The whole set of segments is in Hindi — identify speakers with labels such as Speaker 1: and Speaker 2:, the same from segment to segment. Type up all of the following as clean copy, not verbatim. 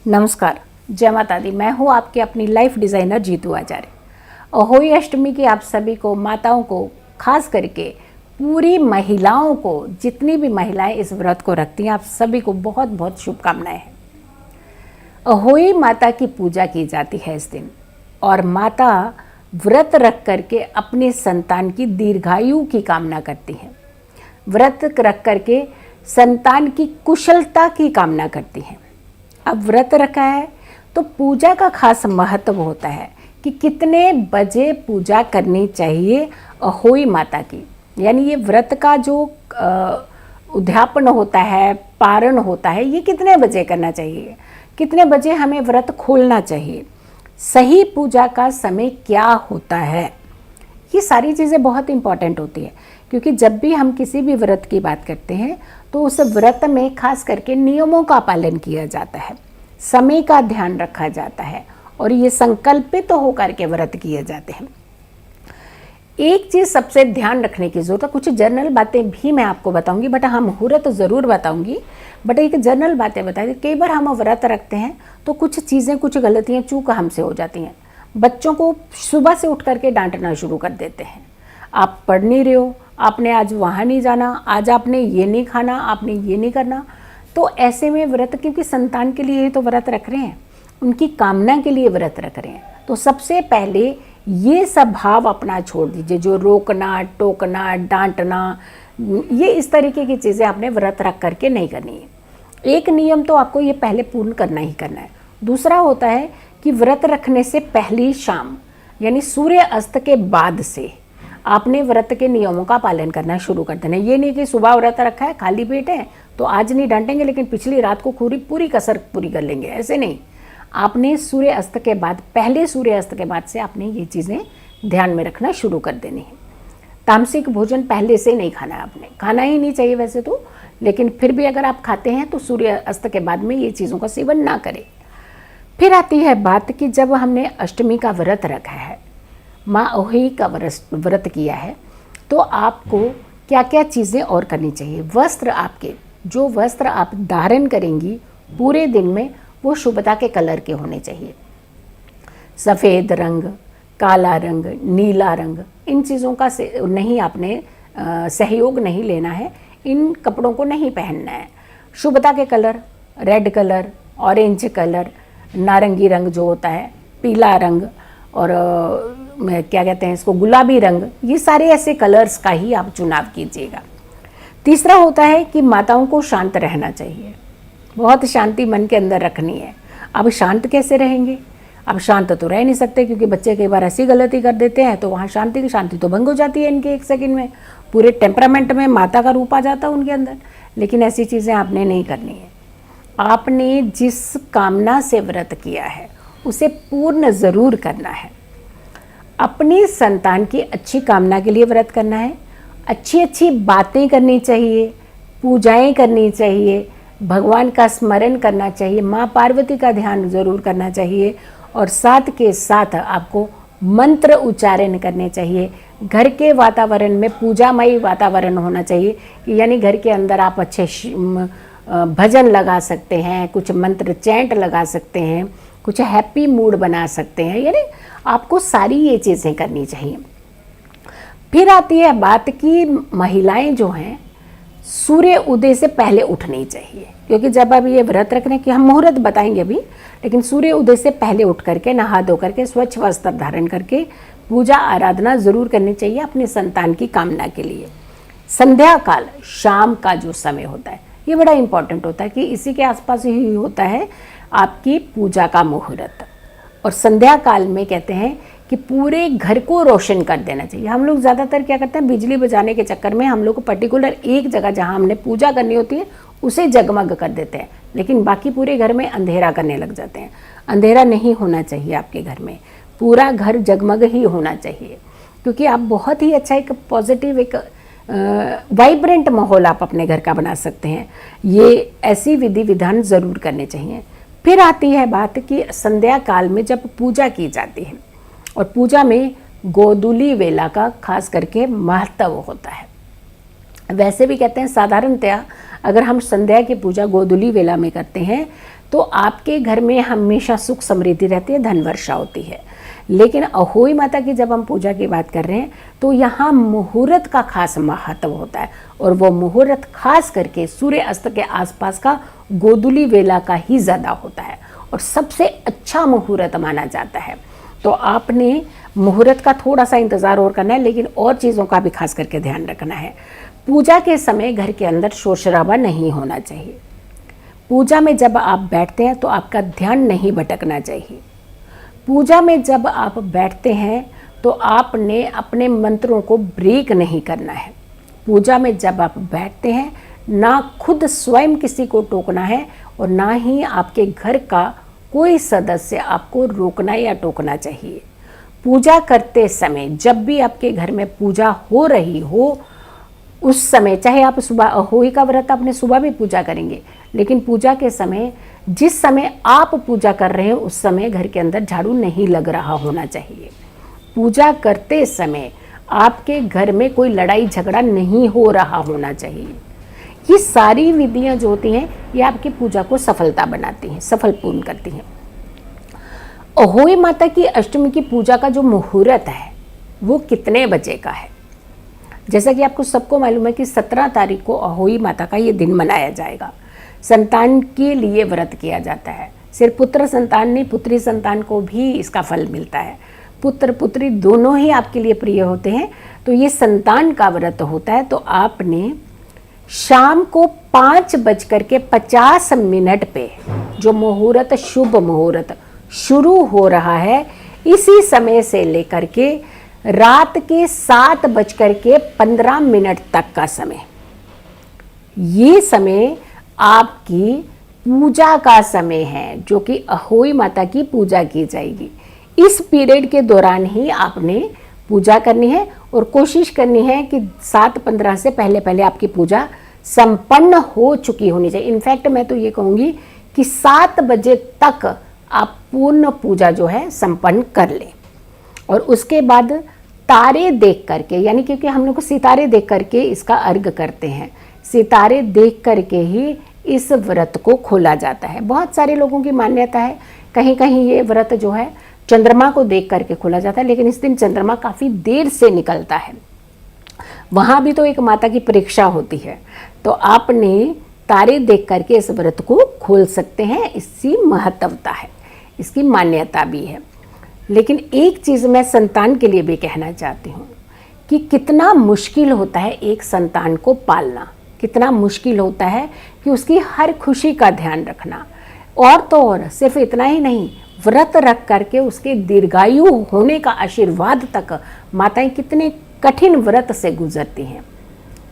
Speaker 1: नमस्कार, जय माता दी। मैं हूँ आपकी अपनी लाइफ डिज़ाइनर जीतू आचार्य। अहोई अष्टमी की आप सभी को, माताओं को, खास करके पूरी महिलाओं को, जितनी भी महिलाएं इस व्रत को रखती हैं, आप सभी को बहुत बहुत शुभकामनाएं हैं। अहोई माता की पूजा की जाती है इस दिन, और माता व्रत रख करके अपने संतान की दीर्घायु की कामना करती हैं। व्रत रख करके संतान की कुशलता की कामना करती हैं। अब व्रत रखा है तो पूजा का खास महत्व होता है कि कितने बजे पूजा करनी चाहिए अहोई माता की। यानी ये व्रत का जो उद्यापन होता है, पारण होता है, ये कितने बजे करना चाहिए, कितने बजे हमें व्रत खोलना चाहिए, सही पूजा का समय क्या होता है, ये सारी चीज़ें बहुत इम्पॉर्टेंट होती है। क्योंकि जब भी हम किसी भी व्रत की बात करते हैं तो उस व्रत में खास करके नियमों का पालन किया जाता है, समय का ध्यान रखा जाता है, और ये संकल्पित तो होकर के व्रत किए जाते हैं। एक चीज़ सबसे ध्यान रखने की जरूरत है, कुछ जनरल बातें भी मैं आपको बताऊंगी, बट हाँ मुहूर्त ज़रूर बताऊंगी, बट एक जनरल बातें बताएंगे। कई बार हम व्रत रखते हैं तो कुछ चीज़ें, कुछ गलतियाँ, चूक हमसे हो जाती हैं। बच्चों को सुबह से उठ करके डांटना शुरू कर देते हैं, आप पढ़ नहीं रहे हो, आपने आज वहाँ नहीं जाना, आज आपने ये नहीं खाना, आपने ये नहीं करना। तो ऐसे में व्रत, क्योंकि संतान के लिए तो व्रत रख रहे हैं, उनकी कामना के लिए व्रत रख रहे हैं, तो सबसे पहले ये सब भाव अपना छोड़ दीजिए, जो रोकना, टोकना, डांटना, ये इस तरीके की चीज़ें आपने व्रत रख करके नहीं करनी है। एक नियम तो आपको ये पहले पूर्ण करना ही करना है। दूसरा होता है कि व्रत रखने से पहली शाम, यानी सूर्य अस्त के बाद से आपने व्रत के नियमों का पालन करना शुरू कर देना। ये नहीं कि सुबह व्रत रखा है, खाली पेट है, तो आज नहीं डांटेंगे लेकिन पिछली रात को पूरी कसर पूरी कर लेंगे, ऐसे नहीं। आपने सूर्य अस्त के बाद, पहले सूर्य अस्त के बाद से आपने ये चीज़ें ध्यान में रखना शुरू कर देनी है। तामसिक भोजन पहले से नहीं खाना है, आपने खाना ही नहीं चाहिए वैसे तो, लेकिन फिर भी अगर आप खाते हैं तो सूर्य अस्त के बाद में ये चीज़ों का सेवन ना करें। फिर आती है बात कि जब हमने अष्टमी का व्रत रखा है, माँ अहोई का व्रत किया है, तो आपको क्या क्या चीज़ें और करनी चाहिए। वस्त्र, आपके जो वस्त्र आप धारण करेंगी पूरे दिन में, वो शुभता के कलर के होने चाहिए। सफ़ेद रंग, काला रंग, नीला रंग, इन चीज़ों का नहीं, आपने सहयोग नहीं लेना है, इन कपड़ों को नहीं पहनना है। शुभता के colour red colour, orange colour, नारंगी रंग जो होता है, पीला रंग, और क्या कहते हैं इसको, गुलाबी रंग, ये सारे ऐसे कलर्स का ही आप चुनाव कीजिएगा। तीसरा होता है कि माताओं को शांत रहना चाहिए, बहुत शांति मन के अंदर रखनी है। अब शांत कैसे रहेंगे, अब शांत तो रह नहीं सकते, क्योंकि बच्चे कई बार ऐसी गलती कर देते हैं तो वहाँ शांति तो भंग हो जाती है इनके, एक सेकंड में पूरे टेम्परामेंट में माता का रूप आ जाता है उनके अंदर। लेकिन ऐसी चीज़ें आपने नहीं करनी है। आपने जिस कामना से व्रत किया है उसे पूर्ण ज़रूर करना है। अपनी संतान की अच्छी कामना के लिए व्रत करना है, अच्छी अच्छी बातें करनी चाहिए, पूजाएं करनी चाहिए, भगवान का स्मरण करना चाहिए, माँ पार्वती का ध्यान ज़रूर करना चाहिए, और साथ के साथ आपको मंत्र उच्चारण करने चाहिए। घर के वातावरण में पूजामयी वातावरण होना चाहिए, यानी घर के अंदर आप अच्छे भजन लगा सकते हैं, कुछ मंत्र चैंट लगा सकते हैं, कुछ हैप्पी मूड बना सकते हैं, यानी आपको सारी ये चीज़ें करनी चाहिए। फिर आती है बात कि महिलाएं जो हैं सूर्य उदय से पहले उठनी चाहिए, क्योंकि जब अब ये व्रत रखने की हम मुहूर्त बताएंगे अभी, लेकिन सूर्य उदय से पहले उठ करके नहा धो करके स्वच्छ वस्त्र धारण करके पूजा आराधना ज़रूर करनी चाहिए अपने संतान की कामना के लिए। संध्या काल, शाम का जो समय होता है, ये बड़ा इम्पॉर्टेंट होता है कि इसी के आसपास ही होता है आपकी पूजा का मुहूर्त। और संध्या काल में कहते हैं कि पूरे घर को रोशन कर देना चाहिए। हम लोग ज़्यादातर क्या करते हैं, बिजली बचाने के चक्कर में हम लोग को पर्टिकुलर एक जगह जहाँ हमने पूजा करनी होती है उसे जगमग कर देते हैं, लेकिन बाकी पूरे घर में अंधेरा करने लग जाते हैं। अंधेरा नहीं होना चाहिए आपके घर में, पूरा घर जगमग ही होना चाहिए, क्योंकि आप बहुत ही अच्छा एक पॉजिटिव, एक वाइब्रेंट माहौल आप अपने घर का बना सकते हैं। ये ऐसी विधि विधान ज़रूर करने चाहिए। फिर आती है बात कि संध्या काल में जब पूजा की जाती है, और पूजा में गोधूली वेला का खास करके महत्व होता है। वैसे भी कहते हैं साधारणतया अगर हम संध्या की पूजा गोधूली वेला में करते हैं तो आपके घर में हमेशा सुख समृद्धि रहती है, धन वर्षा होती है। लेकिन अहोई माता की जब हम पूजा की बात कर रहे हैं तो यहाँ मुहूर्त का खास महत्व होता है, और वो मुहूर्त खास करके सूर्य अस्त के आसपास का गोधूली वेला का ही ज़्यादा होता है और सबसे अच्छा मुहूर्त माना जाता है। तो आपने मुहूर्त का थोड़ा सा इंतज़ार और करना है, लेकिन और चीज़ों का भी खास करके ध्यान रखना है। पूजा के समय घर के अंदर शोर शराबा नहीं होना चाहिए। पूजा में जब आप बैठते हैं तो आपका ध्यान नहीं भटकना चाहिए। पूजा में जब आप बैठते हैं तो आपने अपने मंत्रों को ब्रेक नहीं करना है। पूजा में जब आप बैठते हैं ना खुद स्वयं किसी को टोकना है और ना ही आपके घर का कोई सदस्य आपको रोकना या टोकना चाहिए। पूजा करते समय जब भी आपके घर में पूजा हो रही हो उस समय, चाहे आप सुबह अहोई का व्रत आपने सुबह भी पूजा करेंगे, लेकिन पूजा के समय जिस समय आप पूजा कर रहे हैं उस समय घर के अंदर झाड़ू नहीं लग रहा होना चाहिए। पूजा करते समय आपके घर में कोई लड़ाई झगड़ा नहीं हो रहा होना चाहिए। ये सारी विधियां जो होती हैं ये आपकी पूजा को सफलता बनाती हैं, सफलपूर्ण करती हैं। अहोई माता की अष्टमी की पूजा का जो मुहूर्त है वो कितने बजे का है? जैसा कि आपको सबको मालूम है कि 17 तारीख को अहोई माता का ये दिन मनाया जाएगा। संतान के लिए व्रत किया जाता है। सिर्फ पुत्र संतान नहीं, पुत्री संतान को भी इसका फल मिलता है। पुत्र पुत्री दोनों ही आपके लिए प्रिय होते हैं। तो ये संतान का व्रत होता है। तो आपने शाम को 5:50 पे जो मुहूर्त, शुभ मुहूर्त शुरू हो रहा है, इसी समय से लेकर के रात के 7:15 तक का समय, ये समय आपकी पूजा का समय है जो कि अहोई माता की पूजा की जाएगी। इस पीरियड के दौरान ही आपने पूजा करनी है और कोशिश करनी है कि 7:15 से पहले पहले आपकी पूजा संपन्न हो चुकी होनी चाहिए। इनफैक्ट मैं तो ये कहूँगी कि 7 बजे तक आप पूर्ण पूजा जो है संपन्न कर लें। और उसके बाद तारे देख करके, यानी क्योंकि हम लोग को सितारे देख करके इसका अर्घ करते हैं, सितारे देख करके ही इस व्रत को खोला जाता है। बहुत सारे लोगों की मान्यता है, कहीं कहीं ये व्रत जो है चंद्रमा को देख करके खोला जाता है, लेकिन इस दिन चंद्रमा काफ़ी देर से निकलता है। वहाँ भी तो एक माता की परीक्षा होती है। तो आपने तारे देख करके इस व्रत को खोल सकते हैं। इसकी महत्वता है, इसकी मान्यता भी है। लेकिन एक चीज़ मैं संतान के लिए भी कहना चाहती हूँ कि कितना मुश्किल होता है एक संतान को पालना, कितना मुश्किल होता है कि उसकी हर खुशी का ध्यान रखना। और तो और सिर्फ इतना ही नहीं, व्रत रख करके उसके दीर्घायु होने का आशीर्वाद तक माताएं कितने कठिन व्रत से गुजरती हैं।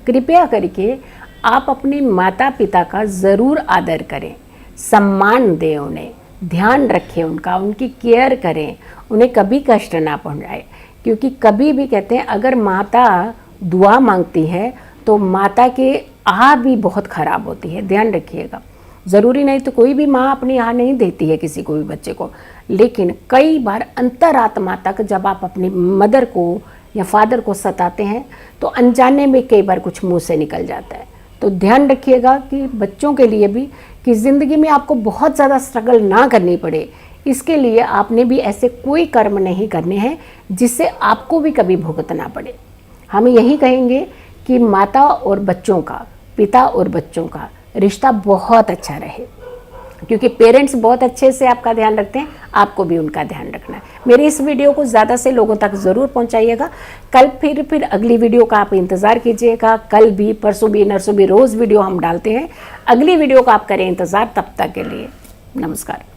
Speaker 1: कृपया करके आप अपने माता पिता का ज़रूर आदर करें, सम्मान दें, उन्हें ध्यान रखें, उनकी केयर करें, उन्हें कभी कष्ट ना पहुंचाए। क्योंकि कभी भी कहते हैं अगर माता दुआ मांगती है तो माता के आह भी बहुत ख़राब होती है, ध्यान रखिएगा। ज़रूरी नहीं तो कोई भी माँ अपनी आह नहीं देती है किसी को भी बच्चे को, लेकिन कई बार अंतरात्मा तक जब आप अपनी मदर को या फादर को सताते हैं तो अनजाने में कई बार कुछ मुंह से निकल जाता है। तो ध्यान रखिएगा कि बच्चों के लिए भी कि ज़िंदगी में आपको बहुत ज़्यादा स्ट्रगल ना करनी पड़े, इसके लिए आपने भी ऐसे कोई कर्म नहीं करने हैं जिससे आपको भी कभी भुगतना पड़े। हम यही कहेंगे कि माता और बच्चों का, पिता और बच्चों का रिश्ता बहुत अच्छा रहे, क्योंकि पेरेंट्स बहुत अच्छे से आपका ध्यान रखते हैं, आपको भी उनका ध्यान रखना है। मेरी इस वीडियो को ज़्यादा से लोगों तक ज़रूर पहुंचाइएगा। कल फिर अगली वीडियो का आप इंतज़ार कीजिएगा। कल भी, परसों भी, नरसों भी रोज़ वीडियो हम डालते हैं। अगली वीडियो का आप करें इंतज़ार। तब तक के लिए नमस्कार।